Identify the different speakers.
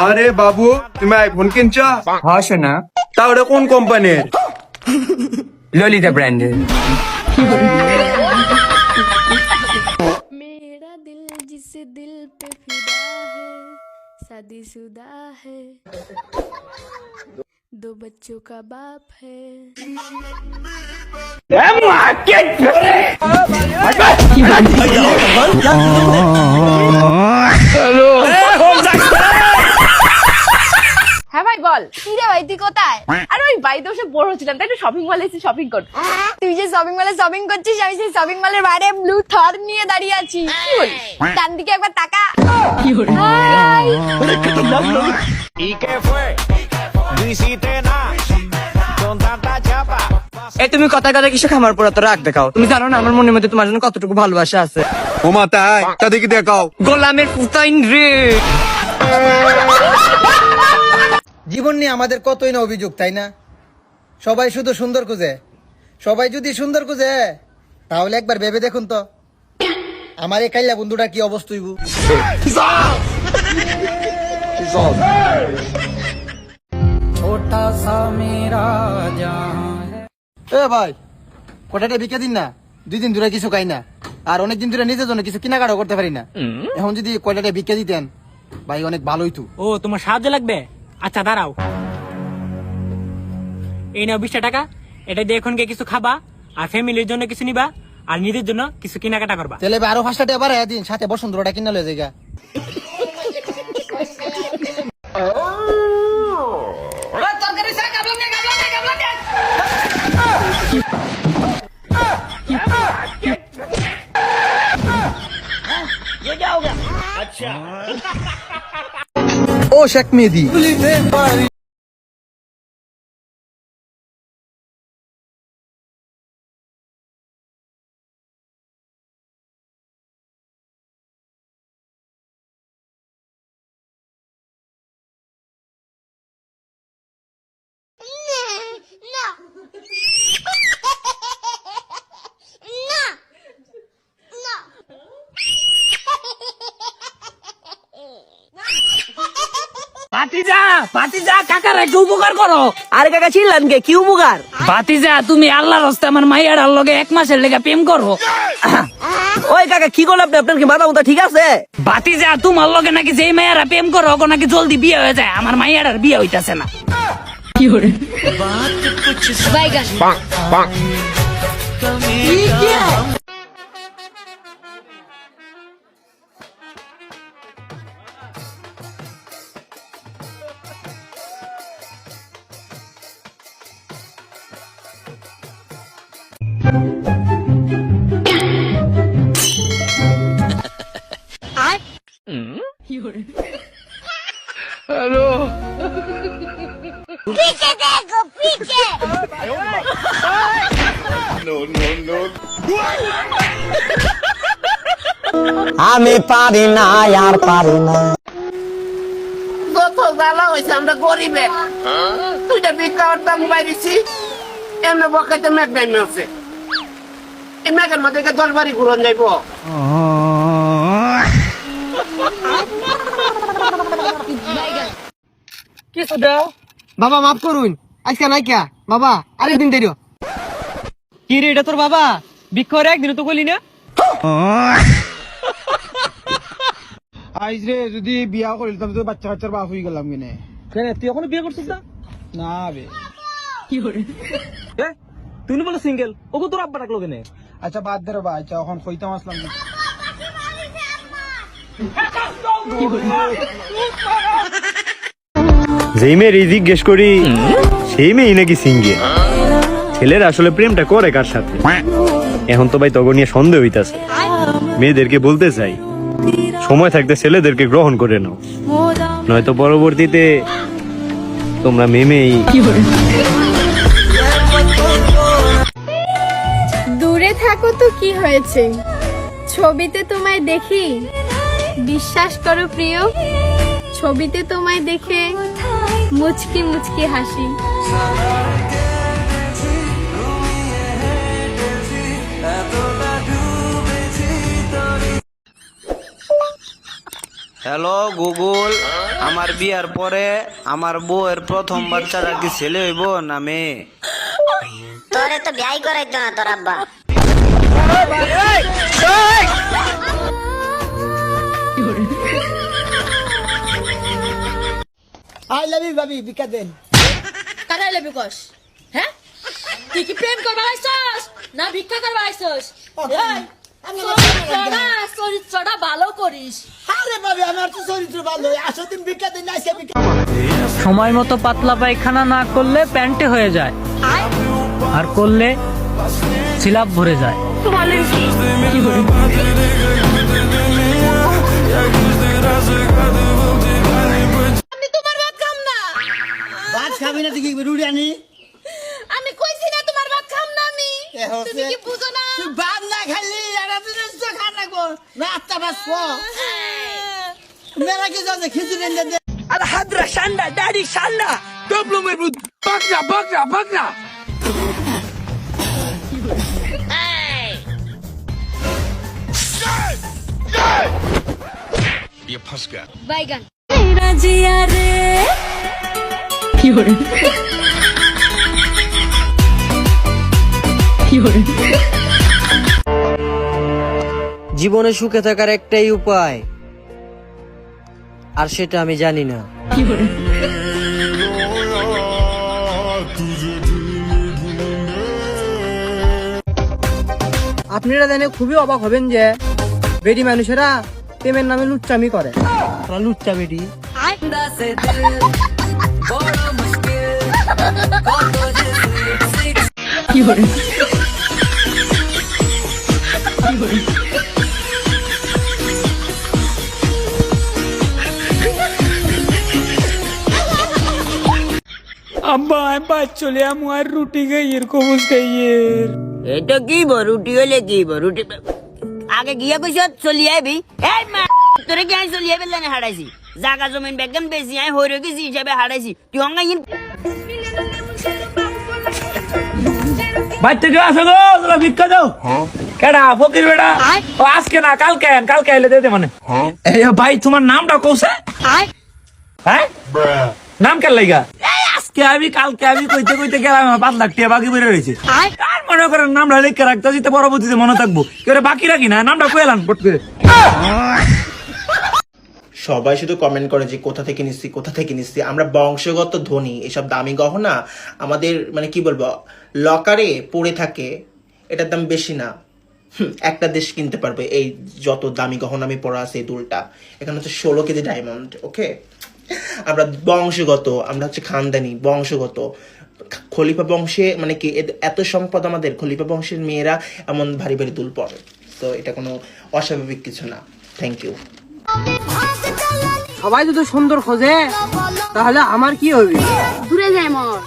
Speaker 1: আরে বাবু, তুমি আইফোন কিনছো?
Speaker 2: হ্যাঁ শোনা,
Speaker 1: তা ওটা কোন কোম্পানির?
Speaker 2: ললিতা ব্র্যান্ডের।
Speaker 3: मेरा दिल जिस दिल पे फिदा है शादीशुदा है दो बच्चों का बाप है
Speaker 4: হ্যাঁ ভাই বল। কি রে ভাই তুই কোথায়? আরে ওই বাড়িতে বসে বোর হচ্ছিলাম, তাই একটু শপিং মলে এসে শপিং কর।
Speaker 5: তুই যে শপিং মলে শপিং করছিস, আমি সেই শপিং মলের বাইরে ব্লু থর নিয়ে দাঁড়িয়ে আছি।
Speaker 4: কি বলিস?
Speaker 5: ডান দিকে একবার তাকা।
Speaker 2: এই তুমি কথা কথা কিসে খামার পর তো রাগ দেখাও? তুমি জানো না আমার মনের মধ্যে তোমার জন্য কতটুকু ভালোবাসা আছে।
Speaker 1: ওমা তাই? তা দেখি দেখাও।
Speaker 2: গোলামের পুতাইন রে।
Speaker 6: জীবন নিয়ে আমাদের কতই না অভিযোগ, তাই না? সবাই শুধু সুন্দর খুঁজে। সবাই যদি সুন্দর খুঁজে তাহলে একবার ভেবে দেখুন তো আমার এই কাইলা বন্ধুটা কি অবস্থা হইব। এ ভাই, কটাটা বিকে দিন না, 2 দিন ধরে কিছু খাই না, আর অনেকদিন ধরে নিজের জন্য কিছু কেনাকাটা করতে পারি না। এখন যদি কয়টাটা বিকে দিতেন ভাই অনেক ভালো হইতো।
Speaker 7: ও তোমার সাহায্য লাগবে? আচ্ছা দাঁড়াও, এই নাও 20 টাকা। এটা দিয়ে এখন গিয়ে কিছু খাবা, আর ফ্যামিলির জন্য কিছু নিবা, আর নিজের জন্য কিছু কেনাকাটা করবা।
Speaker 6: তাহলে আরো 5 টাকা বাড়াই দিন, সাথে বসন্তটা কিনা লয়ে যাইগা। ও শেখ মেহেদি,
Speaker 7: ভাতিজা, ভাতিজা, কাকার একটু উপকার করো।
Speaker 8: আরে কাকা ছিলেন কে, কি উপকার?
Speaker 7: ভাতিজা, তুমি আল্লাহর রাস্তে আমার মাইয়ার লগে 1 মাসের লেগে প্রেম করো।
Speaker 8: ওই কাকা কি করলেন আপনি? আপনার কি মাথা মুথা ঠিক আছে?
Speaker 7: ভাতিজা, তোমার লগে নাকি যেই মাইয়ারা প্রেম করো ওকে নাকি জলদি বিয়ে হয়ে যায়, আমার মাইয়ার আর বিয়ে হইতাছে না। কি করে?
Speaker 5: पीछे देखो पीछे।
Speaker 8: আমি পারি না, আর পারি না।
Speaker 4: যত জ্বালা হয়েছে আমরা গরিবে, তুইটা ভিক্ষা করতাম বাইরেছি, এমনি বকাইতে মেঘ নামে আছে। এই মেঘের মধ্যে 10 বাড়ি ঘুরন যাইব।
Speaker 7: কিছু দাও
Speaker 6: বাবা মাফ করুন, আজকে নাই কিয়া বাবা, আরেকদিন দেরিও।
Speaker 7: কি রে, এটা তোর বাবা? ভিক্ষার একদিন তো কইলি না।
Speaker 6: আইজ রে যদি বিয়া করিলাম তো বাচ্চা বাচ্চার বাপ হয়ে গেলাম কিনে।
Speaker 7: কেন তুই এখনো বিয়ে করছিস না?
Speaker 6: না বে।
Speaker 7: কি করে? তুই না বলে সিঙ্গেল, ওকে তোর আব্বা ডাকলো কেন?
Speaker 6: আচ্ছা বাদ দে রে ভাই, আচ্ছা এখন কইতাম আসলাম না।
Speaker 9: যেই মেয়ে জিজ্ঞেস করি সেই মেয়ে নাকি সিঙ্গেল। ছেলেরা আসলে প্রেমটা করে কার সাথে? এখন তো ভাই তখন নিয়ে সন্দেহ হইতাছে। মেয়েদেরকে বলতে চাই সময় থাকতে ছেলেদেরকে গ্রহণ করে নাও, নয়তো পরবর্তীতে তোমরা মেমেই।
Speaker 3: দূরে থাকো তো কি হয়েছে, ছবিতে তোমায় দেখি বিশ্বাস করো প্রিয়, ছবিতে তোমায় দেখে মুচকি মুচকি হাসি।
Speaker 10: হ্যালো গুগল, আমার বিয়ার পরে আমার বউয়ের প্রথম বাচ্চাটা কি ছেলে হইব না মেয়ে?
Speaker 5: তোরে তো বিয়াই করাইতো না তোর আব্বা।
Speaker 6: আই লাভ ইউ ভাবি, বিকা দেন।
Speaker 7: কারাই লেবি কস, হ্যাঁ? তুই কি প্রেম করবা আইছস না ভিক্ষা করবা আইছস? চরিত্রটা ভালো করিস।
Speaker 6: আরে ভাবি, আমার তো চরিত্র ভালো, আসো তুমি বিকা দেন, আইসা বিকা।
Speaker 2: সময় মতো পাতলা পায়খানা না করলে প্যান্টে হয়ে যায়, আর করলে সিলাপ ভরে যায়।
Speaker 6: ভাত খাবি না তুই কি রুটি আনি?
Speaker 7: আমি কইছি না তোমার ভাত খাম না আমি। তুমি কি বুঝো না?
Speaker 6: তুই ভাত না খালি আর তুই তো খানা কো না আত্তা বাস কো মেরা কি যাচ্ছে খিচুড়ি এনে দে।
Speaker 2: আর হাদরা শান্ডা দাড়ি শান্ডা ডবলু মেরবুদ বাগরা বাগরা বাগরা।
Speaker 5: বাইগান
Speaker 8: জীবনে সুখে থাকার একটাই উপায়, আর সেটা আমি জানি না।
Speaker 2: আপনারা জানে খুবই অবাক হবেন যে বেডি মানুষেরা প্রেমের নামে লুচ্চামি করে। লুচ্চা বেডি কি করে?
Speaker 7: আব্বা আমি বাদ চলে আমার রুটি খাইয়ের কবজ খাইয়ের।
Speaker 8: এটা কি রুটি হলে কি রুটি আগে গিয়া কইস চলি আইবি। এই মা তোরে কি আমি চলি আইবি না হারাইছি? জাগা জমিন বেগম বেশি আই হইরে গেছি হিসাবে হারাইছি। তুই অঙ্গাইন
Speaker 7: বাইতে কেউ আসো গো, তোরা ভিক্ষা দাও। কেডা ফকির বেটা? ও আজকে না কালকে আন, কালকে আইলে দে মানে। এই ভাই তোমার নামটা কইছে? হ্যাঁ নাম কেন লাইগা? এই আজকে আমি কালকে আমি কইতে কইতে গেলাম 5 লাখ টাকা বাকি বেড়ে রয়েছে। আর মনে করেন নামটা লিখে রাখতেছি তো পরবর্তীতে মনে থাকবো। কেউ বাকি রাখি না, নামটা কইলাম বট করে।
Speaker 11: সবাই শুধু কমেন্ট করে যে কোথা থেকে নিচ্ছি কোথা থেকে নিচ্ছি। আমরা বংশগত ধনী, এসব দামি গহনা আমাদের মানে কি বলবো লকারে পড়ে থাকে, এটার দাম বেশি না। একটা দেশ কিনতে পারবে এই যত দামি গহনা আমি পরা আছে। এই দুলটা এখানে হচ্ছে 16 কেজি ডায়মন্ড। ওকে, আমরা বংশগত, আমরা হচ্ছে খানদানি বংশগত খলিফা বংশে, মানে কি এত সম্পদ আমাদের। খলিফা বংশের মেয়েরা এমন ভারী ভারী দুল পরে, তো এটা কোনো অস্বাভাবিক কিছু না। Thank you.
Speaker 2: সবাই যদি সুন্দর খোঁজে তাহলে আমার কি হবে?
Speaker 5: দূরে যায় মোর